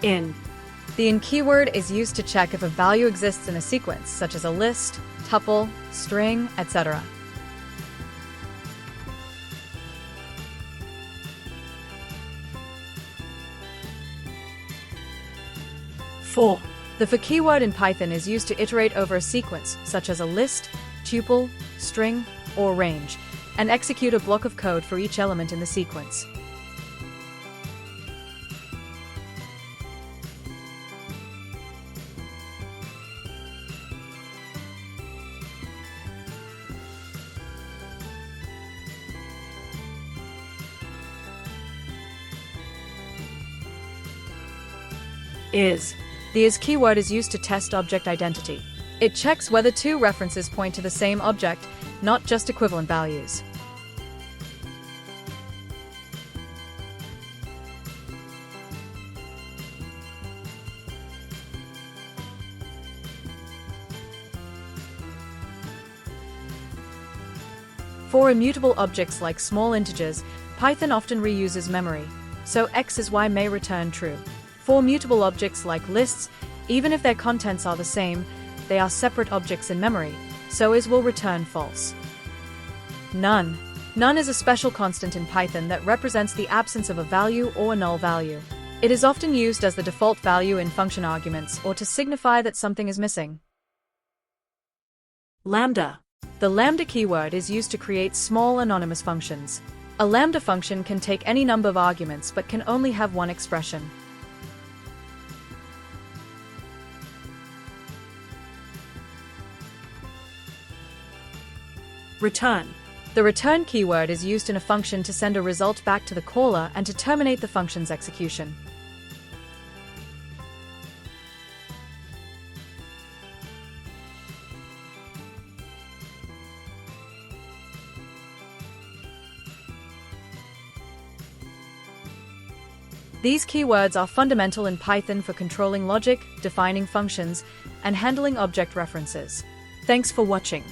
In. The in keyword is used to check if a value exists in a sequence, such as a list, tuple, string, etc. For. The for keyword in Python is used to iterate over a sequence, such as a list, tuple, string, or range, and execute a block of code for each element in the sequence. Is. The is keyword is used to test object identity. It checks whether two references point to the same object, not just equivalent values. For immutable objects like small integers, Python often reuses memory, so x is y may return true. For mutable objects like lists, even if their contents are the same, they are separate objects in memory, so is will return false. None. None is a special constant in Python that represents the absence of a value or a null value. It is often used as the default value in function arguments or to signify that something is missing. Lambda. The lambda keyword is used to create small anonymous functions. A lambda function can take any number of arguments but can only have one expression. Return. The return keyword is used in a function to send a result back to the caller and to terminate the function's execution. These keywords are fundamental in Python for controlling logic, defining functions, and handling object references. Thanks for watching.